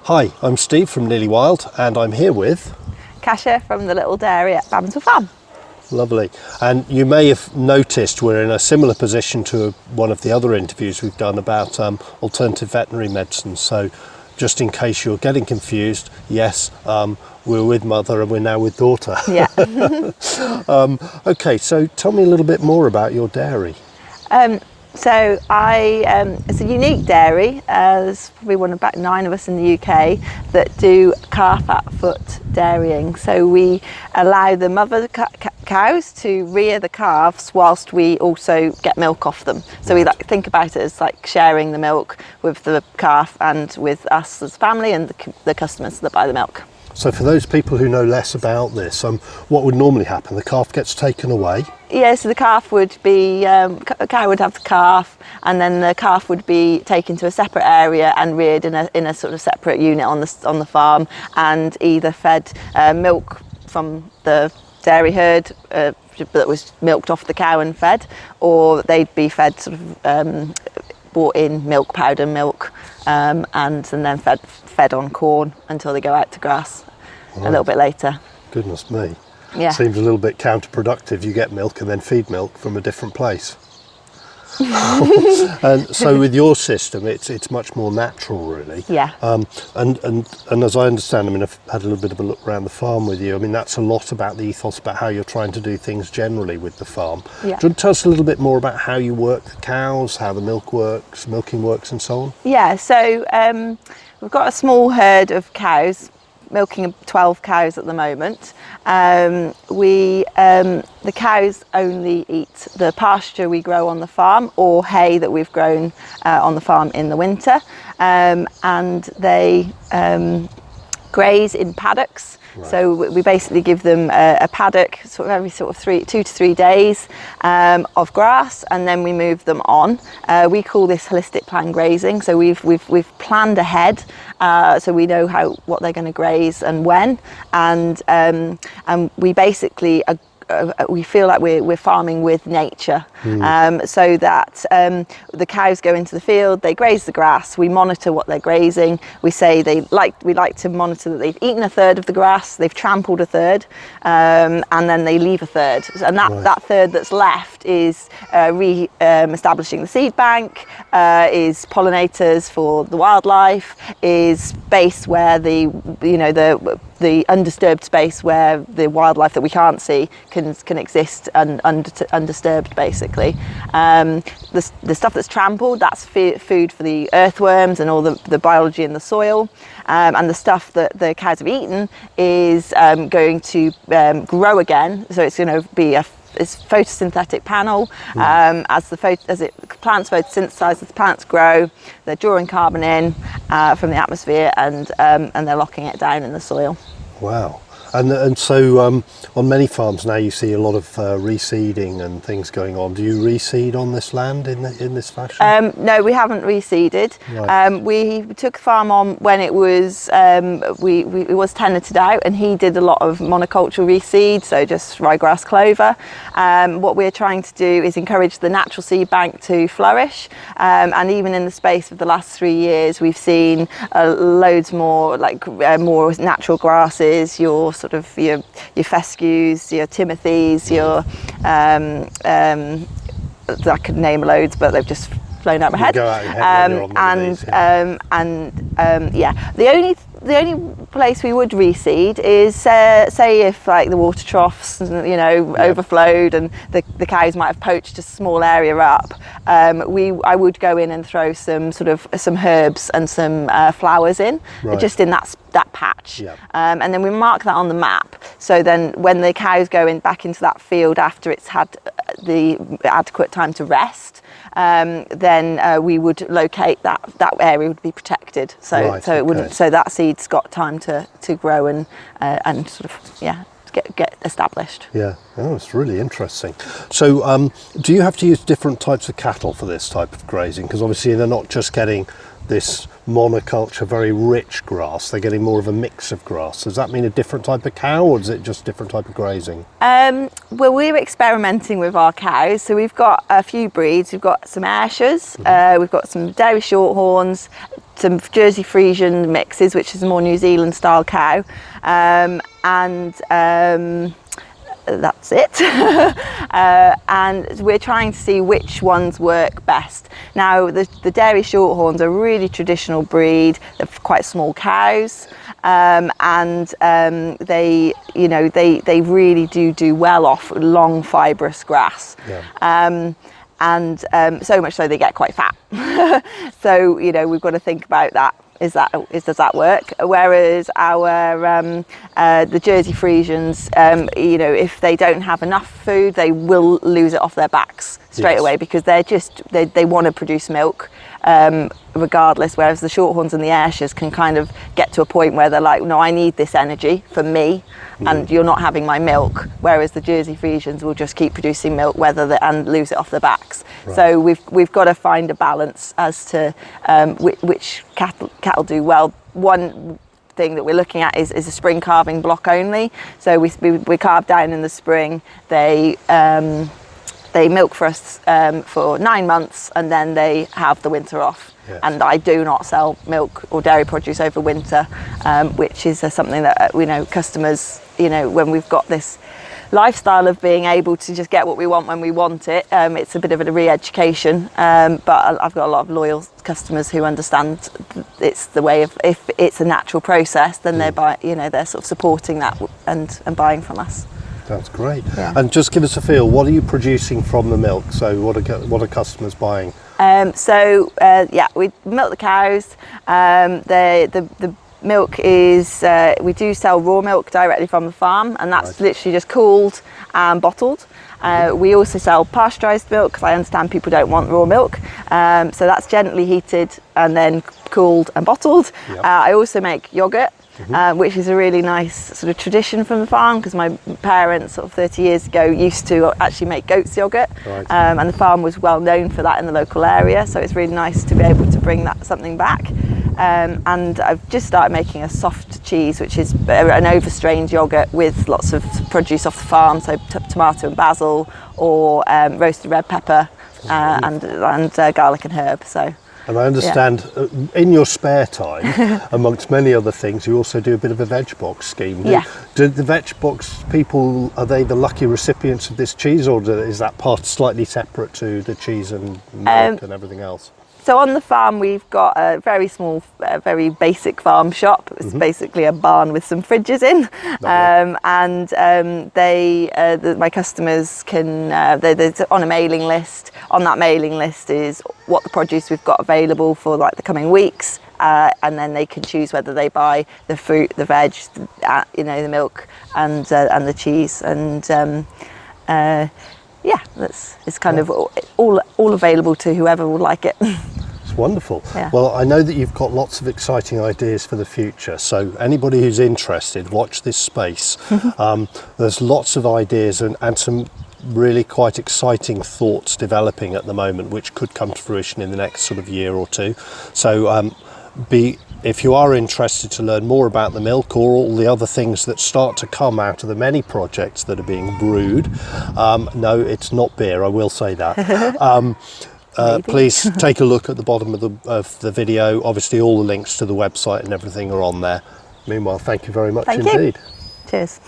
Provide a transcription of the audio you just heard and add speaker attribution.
Speaker 1: Hi, I'm Steve from Nearly Wild, and I'm here with
Speaker 2: Casha from the little dairy at Babbinswood Farm.
Speaker 1: Lovely. And you may have noticed we're in a similar position to one of the other interviews we've done about alternative veterinary medicine. So just in case you're getting confused, yes, we're with mother and we're now with daughter.
Speaker 2: Yeah.
Speaker 1: Okay, so tell me a little bit more about your dairy.
Speaker 2: So it's a unique dairy. There's probably one of about 9 of us in the UK that do calf at foot dairying. So we allow the mother cows to rear the calves whilst we also get milk off them. So we think about it as like sharing the milk with the calf and with us as family and the customers that buy the milk.
Speaker 1: So for those people who know less about this, what would normally happen? The calf gets taken away?
Speaker 2: Yeah, so the calf would be, a cow would have the calf, and then the calf would be taken to a separate area and reared in a sort of separate unit on the farm, and either fed milk from the dairy herd that was milked off the cow and fed, or they'd be fed sort of bought in milk powder milk, and then fed on corn until they go out to grass a little bit later.
Speaker 1: Goodness me.
Speaker 2: Yeah.
Speaker 1: Seems a little bit counterproductive. You get milk and then feed milk from a different place. And so with your system, it's much more natural, really.
Speaker 2: Yeah.
Speaker 1: And as I understand, I mean, I've had a little bit of a look around the farm with you. I mean, that's a lot about the ethos, about how you're trying to do things generally with the farm.
Speaker 2: Yeah.
Speaker 1: Do you want to tell us a little bit more about how you work the cows, how the milking works and so on? Yeah,
Speaker 2: so we've got a small herd of cows, milking 12 cows at the moment. The cows only eat the pasture we grow on the farm or hay that we've grown on the farm in the winter, and they graze in paddocks. Right. So we basically give them a paddock every 2 to 3 days of grass, and then we move them on. We call this holistic plan grazing. So we've planned ahead, so we know what they're going to graze and when, and we basically we feel like we're farming with nature, so that the cows go into the field, they graze the grass, we monitor what they're grazing, we like to monitor that they've eaten a third of the grass, they've trampled a third, and then they leave a third, and that third that's left is establishing the seed bank, is pollinators for the wildlife, is space where the undisturbed space where the wildlife that we can't see can exist undisturbed, basically. The stuff that's trampled, that's food for the earthworms and all the biology in the soil. And the stuff that the cows have eaten is going to grow again. So it's going to be it's photosynthetic panel. As plants photosynthesize, as plants grow, they're drawing carbon in from the atmosphere, and they're locking it down in the soil.
Speaker 1: Wow. And so on many farms now you see a lot of reseeding and things going on. Do you reseed on this land in this fashion?
Speaker 2: No, we haven't reseeded.
Speaker 1: Right.
Speaker 2: We took the farm on when it was it was tenanted out, and he did a lot of monocultural reseed, so just ryegrass, clover. What we're trying to do is encourage the natural seed bank to flourish, and even in the space of the last 3 years we've seen loads more more natural grasses, your fescues, your timothies, your I could name loads, but they've just flown out my head.
Speaker 1: Go out your head when you're on these, yeah.
Speaker 2: The only place we would reseed is say if the water troughs overflowed and the cows might have poached a small area up. I would go in and throw some herbs and some flowers in, just in that patch, and then we mark that on the map. So then when the cows go back into that field after it's had the adequate time to rest, then we would locate that area would be protected. So it wouldn't. So that seed's got time to grow and get established.
Speaker 1: Yeah, it's really interesting. So do you have to use different types of cattle for this type of grazing? Because obviously they're not just getting this monoculture, very rich grass, they're getting more of a mix of grass. Does that mean a different type of cow, or is it just different type of grazing?
Speaker 2: Well, we're experimenting with our cows, so we've got a few breeds. We've got some Ayrshires, we've got some dairy shorthorns, some Jersey Frisian mixes, which is a more New Zealand style cow, and that's it. And we're trying to see which ones work best. Now, the dairy shorthorns are a really traditional breed. They're quite small cows, and they really do well off long fibrous grass. Yeah. So much so they get quite fat. So we've got to think about that. Does that work? Whereas our the Jersey Friesians, if they don't have enough food, they will lose it off their backs straight away, because they want to produce milk regardless. Whereas the Shorthorns and the Ayrshires can kind of get to a point where they're like, no, I need this energy for me, and you're not having my milk. Whereas the Jersey Friesians will just keep producing milk and lose it off their backs. Right. So we've got to find a balance as to which cattle do well. One thing that we're looking at is a spring calving block only. So we calve down in the spring. They milk for us for 9 months, and then they have the winter off. Yes. And I do not sell milk or dairy produce over winter, which is something that customers, when we've got this lifestyle of being able to just get what we want when we want it, it's a bit of a re-education, but I've got a lot of loyal customers who understand it's the way of, if it's a natural process, then they're sort of supporting that and buying from us.
Speaker 1: That's great. Yeah. And just give us a feel, what are you producing from the milk? So what are customers buying? We milk the cows. The milk is, we do sell raw milk directly from the farm, and that's literally just cooled and bottled. We also sell pasteurised milk, because I understand people don't want raw milk. So that's gently heated and then cooled and bottled. Yep. I also make yoghurt. Which is a really nice sort of tradition from the farm, because my parents sort of 30 years ago used to actually make goat's yoghurt, and the farm was well known for that in the local area, so it's really nice to be able to bring something back. And I've just started making a soft cheese, which is an overstrained yoghurt with lots of produce off the farm, so tomato and basil, or roasted red pepper, and garlic and herb. And I understand in your spare time, amongst many other things, you also do a bit of a Veg Box scheme. Do the Veg Box people, are they the lucky recipients of this cheese, or is that part slightly separate to the cheese and milk and everything else?
Speaker 2: So on the farm we've got a very small, very basic farm shop. It's basically a barn with some fridges in, my customers can, they're on a mailing list. On that mailing list is what the produce we've got available for like the coming weeks, and then they can choose whether they buy the fruit, the veg, the milk, and the cheese, and it's kind of all available to whoever would like it.
Speaker 1: It's wonderful. Yeah. Well, I know that you've got lots of exciting ideas for the future, so anybody who's interested, watch this space. There's lots of ideas and some really quite exciting thoughts developing at the moment, which could come to fruition in the next sort of year or two. So if you are interested to learn more about the milk or all the other things that start to come out of the many projects that are being brewed, no, it's not beer, I will say that. Please take a look at the bottom of the video. Obviously all the links to the website and everything are on there. Meanwhile, thank you very much indeed.
Speaker 2: Cheers.